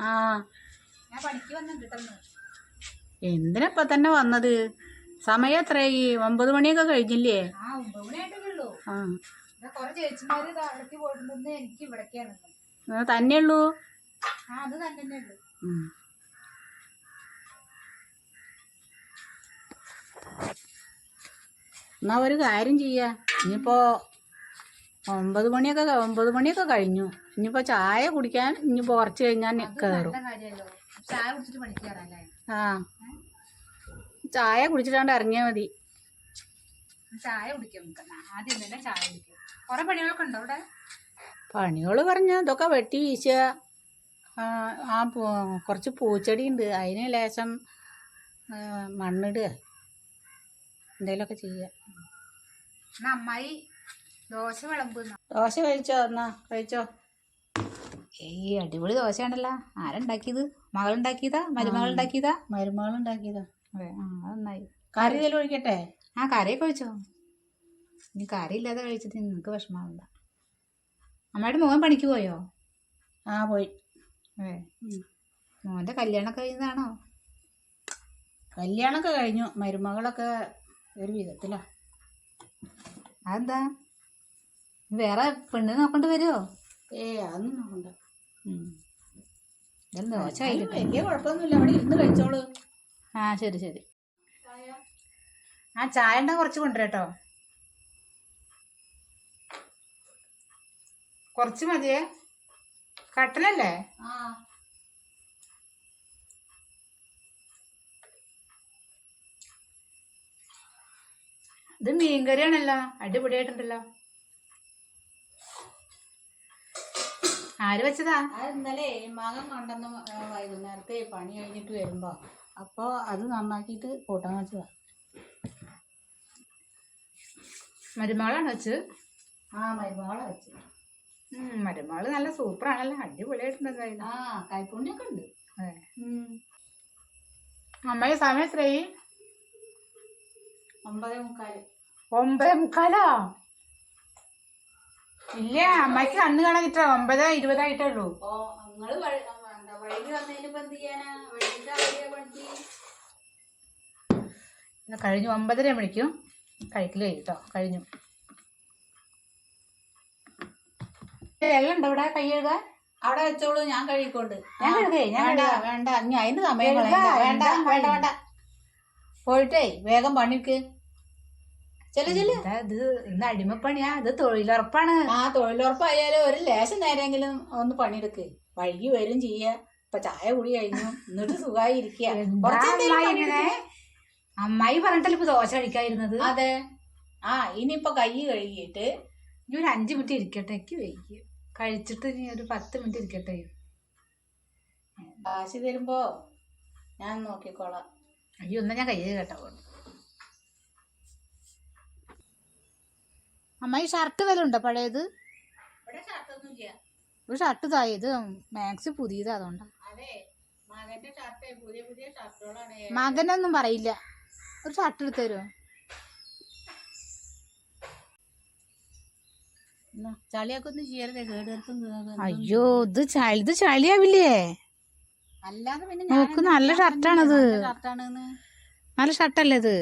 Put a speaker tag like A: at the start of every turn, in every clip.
A: ആ എന്തിനപ്പ തന്നെ വന്നത്? സമയം എത്രയായി? 9 മണിയൊക്കെ കഴിഞ്ഞില്ലേ? തന്നെയുള്ളൂ? എന്നാ ഒരു കാര്യം ചെയ്യാ, ഇനിയിപ്പോ 9 മണിയൊക്കെ കഴിഞ്ഞു. ഇനിയിപ്പോ ചായ കുടിക്കാൻ ഇനിയിപ്പോ കുറച്ച് കഴിഞ്ഞാൽ കയറും. ആ ചായ കുടിച്ചിട്ടാണ്ട് ഇറങ്ങിയാ മതി.
B: ചായ കുടിക്കും. ആദ്യം തന്നെ ചായ കുടിക്കും. കുറെ പണികളൊക്കെ ഉണ്ടോ അവിടെ?
A: പണികൾ പറഞ്ഞ ഇതൊക്കെ വെട്ടി വീശുക, കുറച്ച് പൂച്ചെടി ഉണ്ട്, അതിന് ലേശം മണ്ണിടുക, എന്തെങ്കിലുമൊക്കെ ചെയ്യുക.
B: അമ്മായി ദോശ വിളമ്പുന്ന.
A: ദോശ കഴിച്ചോ? എന്നാ കഴിച്ചോ.
B: ഏയ് അടിപൊളി ദോശയാണല്ലോ. ആരുണ്ടാക്കിയത്? മകളുണ്ടാക്കിയതാ? മരുമകളുണ്ടാക്കിയതാ?
A: മരുമകളുണ്ടാക്കിയതാ.
B: അതെ, നന്നായി.
A: കറി ഇതിൽ ഒഴിക്കട്ടെ?
B: ആ കറിയൊക്കെ കഴിച്ചോ. ഇനി കറി ഇല്ലാതെ കഴിച്ചിട്ട് നിനക്ക് വിഷമാവണ്ട. അമ്മയുടെ മോൻ പണിക്ക് പോയോ?
A: ആ പോയി.
B: അതെ, മോൻ്റെ കല്യാണമൊക്കെ കഴിഞ്ഞതാണോ?
A: കല്യാണമൊക്കെ കഴിഞ്ഞു. മരുമകളൊക്കെ ഒരു വിധത്തിലാ.
B: അതെന്താ, വേറെ പെണ്ണ് നോക്കൊണ്ട് വരുമോ?
A: അതൊന്നും നോക്കണ്ട.
B: ദോശ
A: വലിയ കുഴപ്പമൊന്നുമില്ല, അവിടെ ഇരുന്ന് കഴിച്ചോളൂ.
B: ആ ശരി ശരി. ആ ചായ ഉണ്ടാ കുറച്ച് കൊണ്ടുവരട്ടോ. കുറച്ച് മതിയേ. കട്ടനല്ലേ? ഇത് മീൻകറിയാണല്ലോ, അടിപൊളിയായിട്ടുണ്ടല്ലോ. ആര് വെച്ചതാ?
A: അത് ഇന്നലെ മകൻ കൊണ്ടുവന്ന് വൈകുന്നേരത്തെ പണി കഴിഞ്ഞിട്ട് വരുമ്പോ, അപ്പോൾ അത് നന്നാക്കിയിട്ട് കൂട്ടാൻ വെച്ചതാ.
B: മരുമകളാണ് വെച്ച്?
A: മരുമകളെ വെച്ച്.
B: മരുമകള് നല്ല സൂപ്പറാണല്ലോ, അടിപൊളിയായിട്ടുണ്ടെന്തായാലും.
A: കൈപ്പുണ്യൊക്കെ ഉണ്ട്.
B: അതെ. അമ്മയെ സമയം എത്രയായി?
A: 9:45.
B: 9:45? ഇല്ല, അമ്മയ്ക്ക് കണ്ണ് കാണാൻ കിട്ടാ. 9:20 ഉള്ളൂ.
A: നിങ്ങള് വൈകി വന്നതിനിപ്പോ എന്ത് ചെയ്യാനാ?
B: കഴിഞ്ഞു. 9:30 മണിക്കും കഴിക്കല് കേട്ടോ, കഴിഞ്ഞു. വെള്ളം ഉണ്ടോ ഇവിടെ? കൈ കഴുകാൻ
A: അവിടെ വെച്ചോളൂ, ഞാൻ കഴുകിക്കൊണ്ട്.
B: വേണ്ട,
A: ഇനി അതിന് സമയം വേണ്ട വേണ്ട വേണ്ട. പോയിട്ടേ വേഗം പണിക്ക് ചെല്ലു.
B: ഇത് ഇന്ന് അടിമപ്പണിയാ, ഇത് തൊഴിലുറപ്പാണ്.
A: തൊഴിലുറപ്പായാലും ഒരു ലേശം നേരെങ്കിലും ഒന്ന് പണിയെടുക്ക്. വൈകി വരും ചെയ്യ. ഇപ്പൊ ചായ കുടി കഴിഞ്ഞു, എന്നിട്ട് സുഖമായി ഇരിക്കുക.
B: അമ്മായി പറഞ്ഞിട്ടല്ലേ ഇപ്പൊ ദോശ കഴിക്കാതിരുന്നത്?
A: അതെ. ഇനിയിപ്പൊ കൈ കഴുകിയിട്ട്
B: ഇനി ഒരു 5 മിനിറ്റ് ഇരിക്കട്ടെ. എനിക്ക് വൈകി കഴിച്ചിട്ട് ഇനി ഒരു 10 മിനിറ്റ് ഇരിക്കട്ടെ.
A: കാശ് തരുമ്പോ ഞാൻ നോക്കിക്കോളാം.
B: അയ്യോ, ഒന്നും ഞാൻ കൈ കേട്ടോ. അമ്മായി ഷർട്ട് വല്ല ഉണ്ടോ പഴയത്? ഒരു ഷർട്ട് തായത് മാക്സി പുതിയത്, അതുകൊണ്ടാ. മകനൊന്നും പറയില്ല. ഒരു ഷർട്ട് എടുത്ത് തരുമോ?
A: ചളിയൊക്കെ ചെയ്യരുതേ, കേടുവരുത്തും.
B: അയ്യോ, ഇത് ചളിയാവില്ലേ?
A: അല്ലാതെ പിന്നെ
B: നോക്ക്, നല്ല ഷർട്ടാണത്. നല്ല ഷർട്ടല്ലേ ഇത്?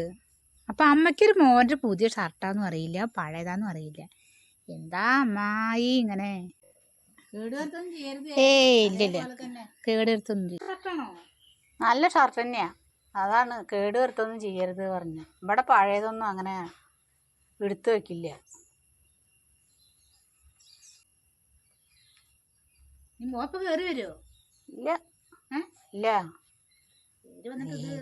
B: അപ്പൊ അമ്മയ്ക്കൊരു മോൻ്റെ പുതിയ ഷർട്ടാന്നും അറിയില്ല, പഴയതാന്നും അറിയില്ല. എന്താ അമ്മായി ഇങ്ങനെ? ഇല്ല, കേടുവരുത്തൊന്നും.
A: നല്ല ഷർട്ട് തന്നെയാ, അതാണ് കേടുവരുത്തൊന്നും ചെയ്യരുത് പറഞ്ഞു. ഇവിടെ പഴയതൊന്നും അങ്ങനെ എടുത്തു വെക്കില്ല.
B: മോപ്പ് കയറി വരുമോ?
A: ഇല്ല.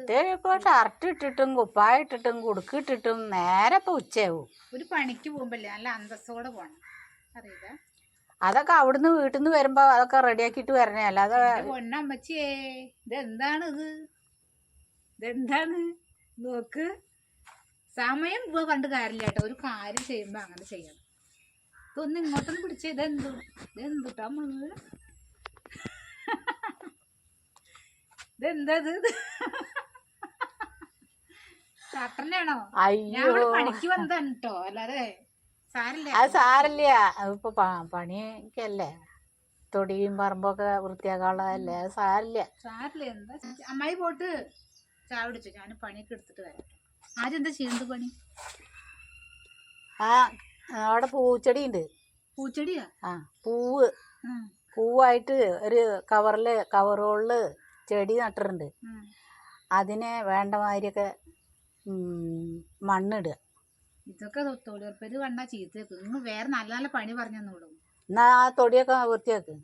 A: ഇത് ഇപ്പൊ ഷർട്ട് ഇട്ടിട്ടും കുപ്പായ ഇട്ടിട്ടും കുടുക്കിട്ടിട്ടും നേരെ ഇപ്പൊ ഉച്ചയാവും.
B: ഒരു പണിക്ക് പോകുമ്പല്ലേ നല്ല അന്തസ്സോടെ പോണം, അറിയില്ല.
A: അതൊക്കെ അവിടുന്ന് വീട്ടിൽ നിന്ന് വരുമ്പോ അതൊക്കെ റെഡിയാക്കിട്ട് വരണേ, അല്ലാതെ.
B: പൊന്നമ്മച്ചിയേ, ഇതെന്താണ്? നോക്ക്, സമയം കണ്ട് കാര്യമില്ല കേട്ടോ. ഒരു കാര്യം ചെയ്യുമ്പോ അങ്ങനെ ചെയ്യണം. ഇതൊന്നും ഇങ്ങോട്ടൊന്നും പിടിച്ച ഇതെന്തുട്ടാ മുഴുവൻ? ഇതെന്താ? ഷട്ടറിനാണോ? ഞാൻ പണിക്ക് വന്നതാണ് കേട്ടോ, അല്ലാതെ സാരില്ല.
A: അത് സാരില്ല, ഇപ്പൊ പണിക്കല്ലേ. തൊടിയും പറമ്പൊക്കെ വൃത്തിയാക്കാനുള്ളതല്ലേ, അത് സാരില്ല.
B: സാരില്ല, എന്താ അമ്മായി പോട്ട് ചായ കുടിച്ചു. ഞാൻ പണിയൊക്കെ എടുത്തിട്ട് വരാം. ആദ്യം എന്താ ചെയ്യുന്നത് പണി?
A: ആ അവിടെ പൂച്ചെടി ഉണ്ട്.
B: പൂച്ചെടിയാ?
A: ആ പൂവായിട്ട് ഒരു കവറുകളില് ചെടി നട്ടിട്ടുണ്ട്. അതിനെ വേണ്ട മാതിരിയൊക്കെ മണ്ണിടുക.
B: ഇതൊക്കെ തൊഴിലുറപ്പര് വന്നാ ചീത്തക്ക്. നിങ്ങൾ വേറെ നല്ല നല്ല പണി പറഞ്ഞു തന്നോളൂ.
A: എന്നാ ആ തൊടിയൊക്കെ വൃത്തിയാക്ക്.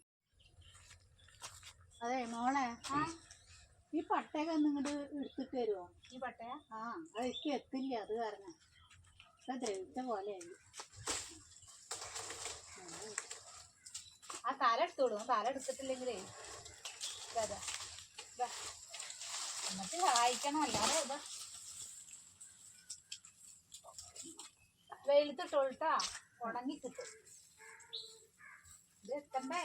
A: അതെ മോളെ, ഈ പട്ടയൊക്കെ ഒന്ന് ഇങ്ങോട്ട് എടുത്തിട്ട് തരുമോ?
B: ഈ പട്ടയാ?
A: ആ, അതെനിക്ക് എത്തില്ല, അത് കാരണം ദ്രവിച്ച പോലെയായി.
B: ആ തല എടുത്തോളൂ. തല എടുത്തിട്ടില്ലെങ്കിലേ എന്നിട്ട് സഹായിക്കണം. അല്ലാതെ ഇതാ വെയിലത്തിട്ടോട്ടാ, ഉണങ്ങി കിട്ടും. ഇത് എത്തണ്ടേ?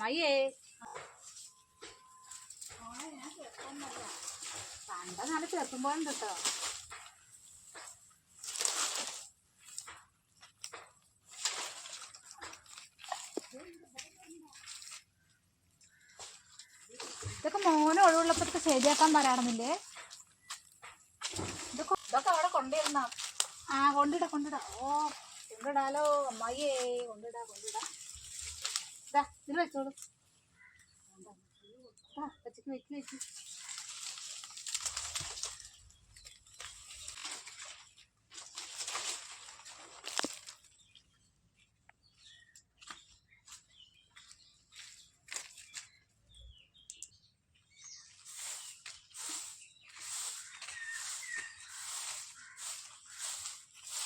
B: മയ്യേ ഞാൻ ചെറുപ്പൊന്നല്ല, കണ്ട നല്ല ചെറുക്കുമ്പോഴുണ്ട് കേട്ടോ. ഇതൊക്കെ മോനെ ഒഴിവുള്ളപ്പോഴൊക്കെ ശരിയാക്കാൻ പറയാറുന്നില്ലേ? ഇതൊക്കെ അവിടെ കൊണ്ടുവരുന്ന. ആ കൊണ്ടിടാ. ഓ കൊണ്ടിടാലോ അമ്മായിയേ, കൊണ്ടിടാ. ഇതാ ഇതിൽ വെച്ചോളൂ. വെച്ച്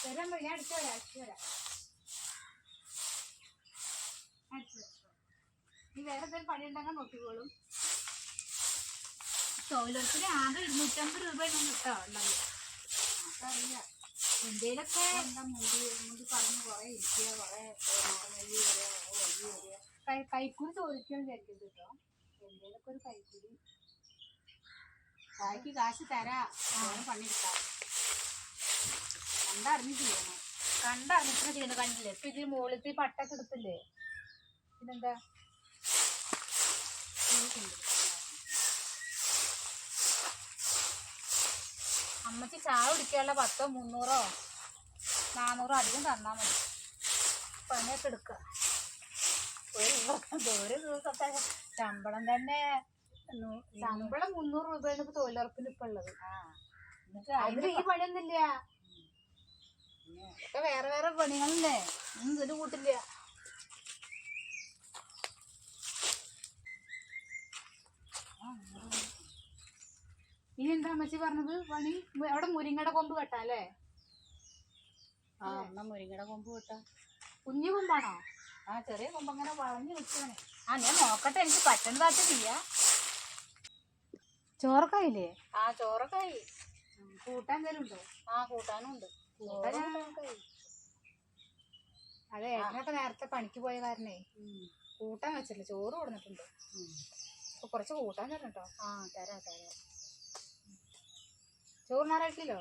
B: വരാൻ ഞാൻ അടിച്ചു വരാം. നീ വേറെ എന്തെങ്കിലും പണി ഉണ്ടാക്കാൻ നോക്കിക്കോളും. തൊഴിലുറപ്പിന് ആകെ 250 രൂപ കിട്ടോ ഉണ്ടല്ലോ. അതറിയാം. എന്തേലൊക്കെ എന്താ മുടി പറഞ്ഞ് കുറെ ഇരിക്കുക, കുറെ കൈക്കൂലി ചോദിക്കാൻ വിചാരിക്കരുത് കേട്ടോ. എന്തേലൊക്കെ ഒരു കൈക്കൂലി ബാക്കി കാശ് തരാ. പണിയെടുക്കാം. കണ്ടറിഞ്ഞിട്ട് ചെയ്യണം. കണ്ടില്ലേ? ഇപ്പൊ ഇതിന് മുകളിലത്തെ പട്ടൊക്കെ എടുത്തില്ലേ? പിന്നെന്താ അമ്മച്ചി ചായ കുടിക്കാനുള്ള 100, 300, 400 അധികം തന്നാ മതി. പണിയൊക്കെ എടുക്ക. ഒരു ദിവസത്തെ ശമ്പളം തന്നെ 300 രൂപയാണ് ഇപ്പൊ തൊഴിലുറപ്പിന് ഇപ്പൊ ഉള്ളത്. അതിന് ഈ പണിയൊന്നുമില്ല. ഒക്കെ വേറെ പണികളല്ലേ, ഒന്നും ഇതിന് കൂട്ടില്ല. ഇനി എന്താ അമ്മച്ചി പറഞ്ഞത് പണി? അവിടെ മുരിങ്ങയുടെ കൊമ്പ് കെട്ടാല്ലേ?
A: ആ, എന്നാ മുരിങ്ങയുടെ കൊമ്പ് കെട്ടാ.
B: കുഞ്ഞു കൊമ്പാണോ?
A: ആ, ചെറിയ കൊമ്പ് അങ്ങനെ വളഞ്ഞു വെച്ചാണ്.
B: ഞാൻ നോക്കട്ടെ, എനിക്ക് പറ്റുന്നതായിട്ട് ചെയ്യാ. ചോറക്കായില്ലേ?
A: ആ, ചോറൊക്കായി.
B: കൂട്ടാൻ എന്തെങ്കിലും ഉണ്ടോ?
A: ആ, കൂട്ടാനും ഉണ്ട്.
B: അതെ, ഏട്ടനൊക്കെ നേരത്തെ പണിക്ക് പോയ കാരണേ കൂട്ടാൻ വെച്ചില്ല. ചോറ് കൊടുത്തിട്ടുണ്ട്. അപ്പൊ കുറച്ച് കൂട്ടാൻ തരണം കേട്ടോ.
A: ആ, തരാം.
B: ചോറിനാറായിട്ടില്ലോ?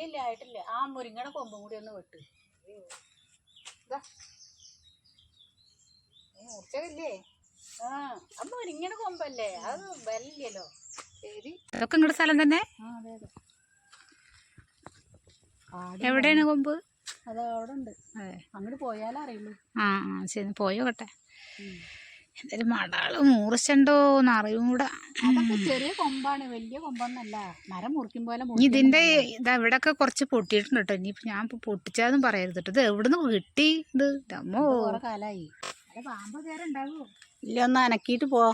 A: ഇല്ല, ആയിട്ടില്ല. ആ മുരിങ്ങയുടെ കൊമ്പും കൂടി ഒന്ന് വെട്ട്.
B: മുറിച്ചതില്ലേ?
A: ആ, അത് മുരിങ്ങയുടെ കൊമ്പല്ലേ, അത് വിലയില്ലല്ലോ.
B: ശരി. അതൊക്കെ നിങ്ങളുടെ സ്ഥലം തന്നെ?
A: ആ, അതെ.
B: എവിടെയാണ് കൊമ്പ്?
A: അത് അവിടെ ഉണ്ട്. അങ്ങോട്ട് പോയാലേ അറിയുള്ളൂ.
B: ആ ശരി, പോയോട്ടെ. എന്തായാലും മടാള് മുറിച്ചണ്ടോന്ന് അറിയും കൂടെ.
A: അതൊക്കെ ചെറിയ കൊമ്പാണ്, വലിയ കൊമ്പൊന്നല്ല. മരം മുറിക്കും പോലെ.
B: ഇതിന്റെ ഇതാ ഇവിടെയൊക്കെ കുറച്ച് പൊട്ടിയിട്ടുണ്ട് കേട്ടോ. ഇനിയിപ്പോ ഞാൻ പൊട്ടിച്ചാന്നും പറയരുത് കേട്ടോ. ഇത് എവിടുന്ന് കിട്ടി? ഇത് അമ്മോ
A: കുറെ കാലായി.
B: അല്ല, പാമ്പ് കയറി ഉണ്ടാവോ?
A: ഇല്ല, ഒന്ന് അനക്കിയിട്ട് പോ.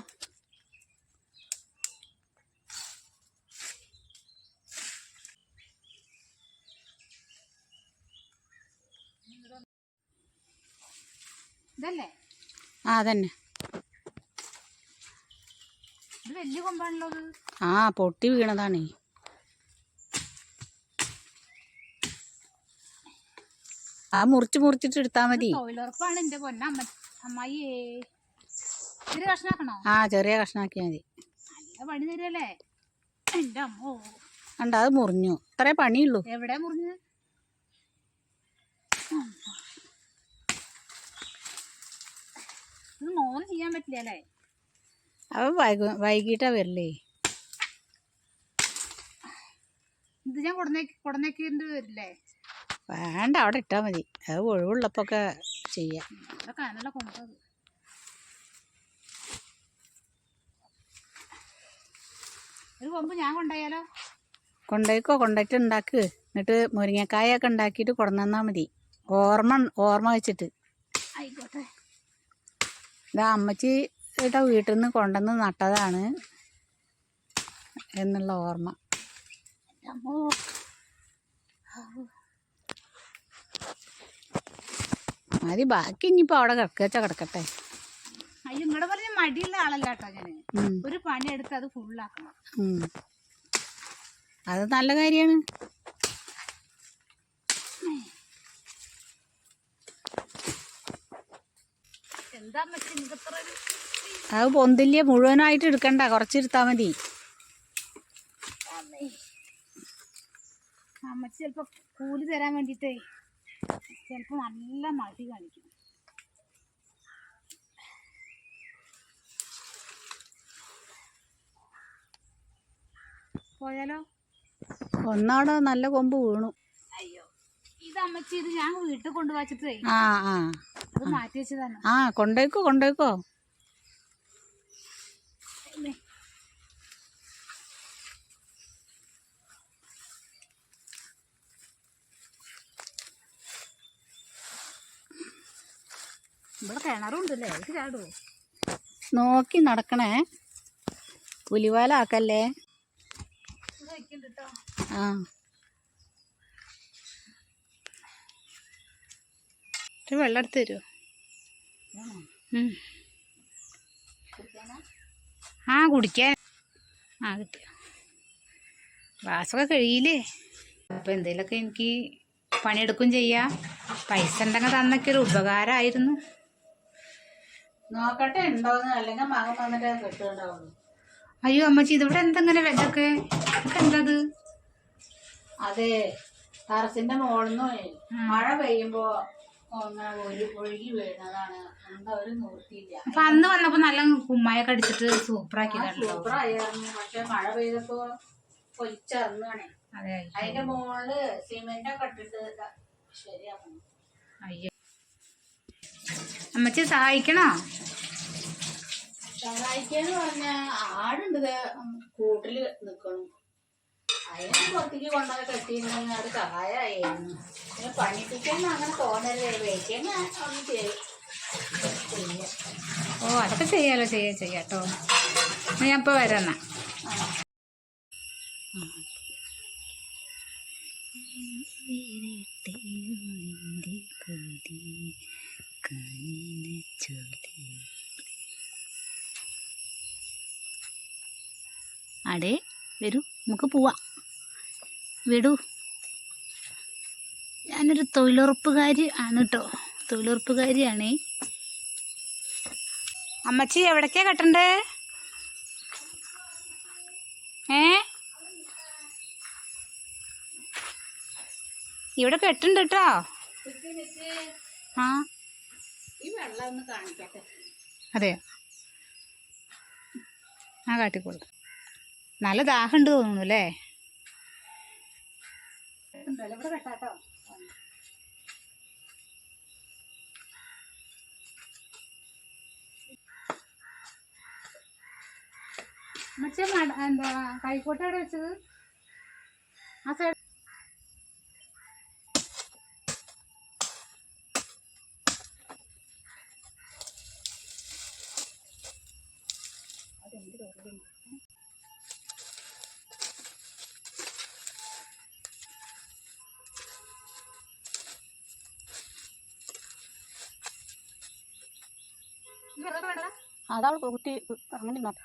B: ഇതല്ലേ?
A: ആ, അതന്നെ.
B: ഇത് വലിയ കൊമ്പാണല്ലോ.
A: ആ, പൊട്ടി വീണതാണേ. ആ, മുറിച്ചിട്ട് എടുത്താ മതി.
B: തൊഴിലുറപ്പാണ് എന്റെ അമ്മായിയേ. ചെറിയ കഷ്ണാക്കണോ?
A: ആ, ചെറിയ കഷ്ണാക്കിയാ മതി.
B: നല്ല പണി തരുമല്ലേ? എൻ്റെ അമ്മോ
A: കണ്ട അത് മുറിഞ്ഞു. ഇത്രേ പണിയുള്ളൂ.
B: എവിടെ മുറിഞ്ഞ്? ഇത് മോന് ചെയ്യാൻ പറ്റില്ല അല്ലേ?
A: അവ വൈകിട്ടാ വരില്ലേ.
B: ഇത് ഞാൻ കൊടന്നേക്കേണ്ടി വരില്ലേ?
A: വേണ്ട, അവിടെ ഇട്ടാൽ മതി. അത് ഒഴിവുള്ളപ്പൊക്കെ ചെയ്യാം.
B: ഇവിടെ കനല കൊണ്ടത്. ഒരു കൊമ്പ് ഞാൻ കൊണ്ടുപോയാലോ?
A: കൊണ്ടായിട്ട് ഉണ്ടാക്ക്. എന്നിട്ട് മുരിങ്ങക്കായൊക്കെ ഉണ്ടാക്കിയിട്ട് കൊണ്ടുവന്നാൽ മതി. ഓർമ്മ വെച്ചിട്ട്.
B: ആയിക്കോട്ടെ.
A: ഇതാ അമ്മച്ചി വീട്ടിൽ നിന്ന് കൊണ്ടുവന്ന് നട്ടതാണ് എന്നുള്ള ഓർമ്മ. മതി, ബാക്കി ഇനിയിപ്പോൾ അവിടെ കിടക്കട്ടെ.
B: അയ്യോ, ഇങ്ങടെ പറഞ്ഞ മടിയുള്ള ആളല്ല കേട്ടോ ഞാന്. ഒരു പണി എടുത്ത് അത് ഫുള്ളാക്കണം.
A: അത് നല്ല കാര്യമാണ്.
B: എന്താ
A: അത് പൊന്തില്ല, മുഴുവനായിട്ട് എടുക്കണ്ട, കുറച്ചെടുത്താൽ മതി.
B: അമ്മച്ചി ചിലപ്പോ കൂലി തരാൻ വേണ്ടിട്ടേ ചിലപ്പോ നല്ല മടി കാണിക്കും. പോയാലോ?
A: ഒന്നാടെ നല്ല കൊമ്പ് വീണു.
B: അയ്യോ, ഇത് അമ്മച്ചി ഇത് ഞാൻ വീട്ടിൽ കൊണ്ടുവച്ചിട്ടേ അത് മാറ്റി വെച്ചതാണ്.
A: കൊണ്ടേക്കോ.
B: ഇവിടെ കിണറുണ്ടല്ലേ, ഇത് ചാടുവോ?
A: നോക്കി നടക്കണേ, പുലിവാലാക്കല്ലേ.
B: വെള്ളം എടുത്ത് തരുമോ? കുടിക്കാൻ. കിട്ടിയ ഗ്ലാസ്സൊക്കെ കഴിയില്ലേ? അപ്പം എന്തെങ്കിലുമൊക്കെ എനിക്ക് പണിയെടുക്കും ചെയ്യാം. പൈസ ഉണ്ടെങ്കിൽ തന്നൊക്കെ ഒരു ഉപകാരമായിരുന്നു.
A: നോക്കട്ടെ ഉണ്ടോന്ന്, അല്ലെങ്കിൽ മകൻ വന്നിട്ട് കെട്ടുണ്ടാവുള്ളൂ.
B: അയ്യോ അമ്മച്ചി, ഇതിവിടെ എന്തെങ്ങനെ വെച്ചൊക്കെ എന്തത്?
A: അതെ, ടെറസിന്റെ മുകളിന്ന് മഴ പെയ്യുമ്പോ ഒഴുകി വീണതാണ്. ഒരു നിവൃത്തിയില്ല.
B: അപ്പൊ അന്ന് വന്നപ്പോ നല്ല കുമ്മായൊക്കെ അടിച്ചിട്ട്
A: സൂപ്പറായിരുന്നു. പക്ഷെ മഴ പെയ്തപ്പോ പൊലിച്ചറിഞ്ഞാണേ. അതിന്റെ മുകളില് സിമെന്റ് ഒക്കെ ഇട്ടിട്ട് ശരിയാക്കണം.
B: അയ്യോ അമ്മച്ചി സഹായിക്കണോ?
A: സഹായിക്കാന്ന് പറഞ്ഞ ആടുണ്ട് കൂട്ടില് നിക്കണം. അതിനെ പുറത്തേക്ക് കൊണ്ടുപോയി കെട്ടിയിരുന്നെങ്കിൽ അത് സഹായമായിരുന്നു. പിന്നെ പണിപ്പിക്കാൻ അങ്ങനെ തോന്നല്ലേ, വെക്കാൻ ഒന്നും ചെയ്യാം.
B: അതൊക്കെ ചെയ്യാലോ, ചെയ്യാട്ടോ. ഞാൻ ഇപ്പൊ വരാം.
A: അടേ വരൂ, നമുക്ക് പോവാം. വിടൂ. ഞാനൊരു തൊഴിലുറപ്പുകാരി ആണ് കേട്ടോ, തൊഴിലുറപ്പുകാരിയാണേ.
B: അമ്മച്ചി എവിടേക്കാ കെട്ടണ്ടേ? ഇവിടെ കെട്ടുണ്ട് കേട്ടോ.
A: ഈ വെള്ളം ഒന്ന് കാണിക്കട്ടെ.
B: അതെയോ? കാട്ടിക്കോളൂ. നല്ല ദാഹമുണ്ട് തോന്നുന്നു അല്ലേ?
A: ഇവിടെ കെട്ടാട്ടോ.
B: മറ്റേ എന്താ കൈക്കോട്ട എവിടെ വെച്ചത്? ആ സൈഡ്.
A: അതവിടെ കുട്ടി അങ്ങനെ നോക്കാം.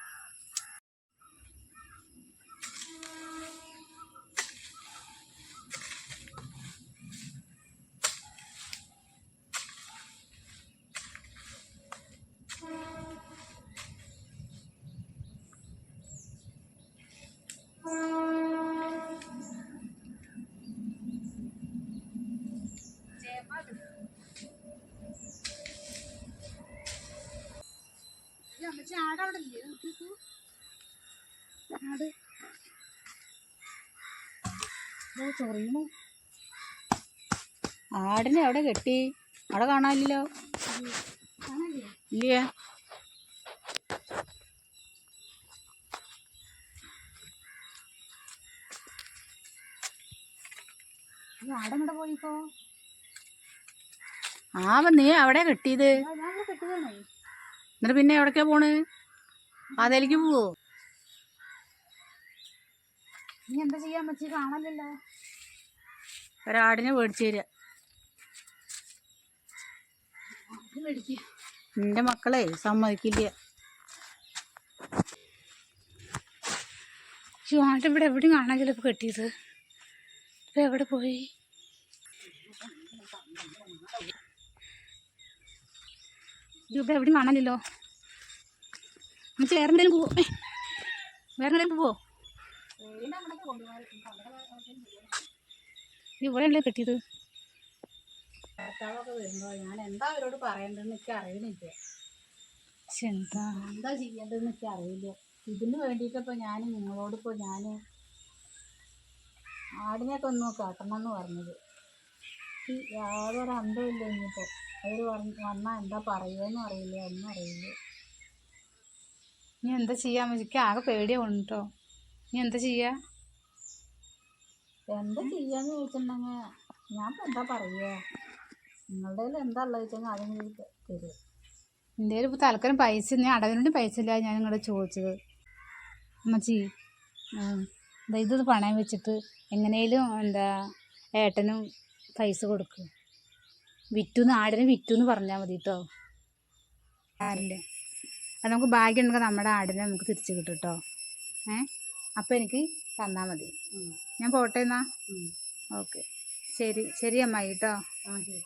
A: ചൊറിയണു. ആടിനെ എവിടെ കെട്ടി? അവിടെ കാണാനില്ലല്ലോ. ഇല്ല. ആടെങ്ങടെ പോയിപ്പോ? നീ അവിടെ കെട്ടിയത്? എന്നിട്ട് പിന്നെ എവിടേക്കാ പോണ്? അതേലേക്ക് പോവോ? നീ എന്താ ചെയ്യാൻ പറ്റി? കാണല്ലോ. ഒരാടിനെ മേടിച്ചു തരിക. നിന്റെ മക്കളെ സമ്മതിക്കില്ല. ആട് ഇവിടെ എവിടെയും കാണാനില്ല. ഇപ്പൊ കെട്ടിയത് ഇപ്പൊ എവിടെ പോയി? ഇവിടെ എവിടെയും കാണാനില്ലല്ലോ. നമുക്ക് വേറെ എന്തെങ്കിലും പോവോ? വേറെ എന്തെങ്കിലും പോവോ? ഇവിടെ അല്ലേ കെട്ടിയത്? ഭർത്താവൊക്കെ വരുമ്പോ ഞാൻ എന്താ അവരോട് പറയണ്ടെന്ന് എനിക്ക് അറിയണില്ല. എന്താ ചെയ്യേണ്ടതെന്ന് എനിക്ക് അറിയില്ല. ഇതിന് വേണ്ടിയിട്ടിപ്പോൾ ഞാൻ നിങ്ങളോടിപ്പോൾ ഞാൻ ആടിനെയൊക്കെ ഒന്ന് കാട്ടണം എന്ന് പറഞ്ഞത്. യാതൊരു അന്തമില്ല. ഇനിയിപ്പോൾ അവർ വന്നാൽ എന്താ പറയുകയെന്നും അറിയില്ല, ഒന്നും അറിയില്ല. നീ എന്താ ചെയ്യാൻ? എനിക്ക് ആകെ പേടിയാവുന്നു കേട്ടോ. നീ എന്താ ചെയ്യാ? എന്താ ചെയ്യാന്ന് ചോദിച്ചിട്ടുണ്ടെങ്കിൽ ഞാൻ ഇപ്പം എന്താ പറയുക? നിങ്ങളുടെ കയ്യിൽ എന്താ ഉള്ളത് വെച്ചാൽ അതും തരും. എൻ്റെ കയ്യിൽ ഇപ്പോൾ തൽക്കാലം പൈസ, ഞാൻ അടവിനോട് പൈസ ഇല്ല. ഞാൻ നിങ്ങളോട് ചോദിച്ചത് അമ്മച്ചി ഇത് പണയം വെച്ചിട്ട് എങ്ങനെയും ഏട്ടനും പൈസ കൊടുക്കും. ആടിനെ വിറ്റുന്ന് പറഞ്ഞാൽ മതി കേട്ടോ. ആരില്ല, അത് നമുക്ക് ഭാഗ്യം ഉണ്ടെങ്കിൽ നമ്മുടെ ആടിനെ നമുക്ക് തിരിച്ച് കിട്ടും കേട്ടോ. അപ്പം എനിക്ക് തന്നാൽ മതി. ഞാൻ പോട്ടെ എന്നാ. ഓക്കെ, ശരി അമ്മായി കേട്ടോ. ശരി.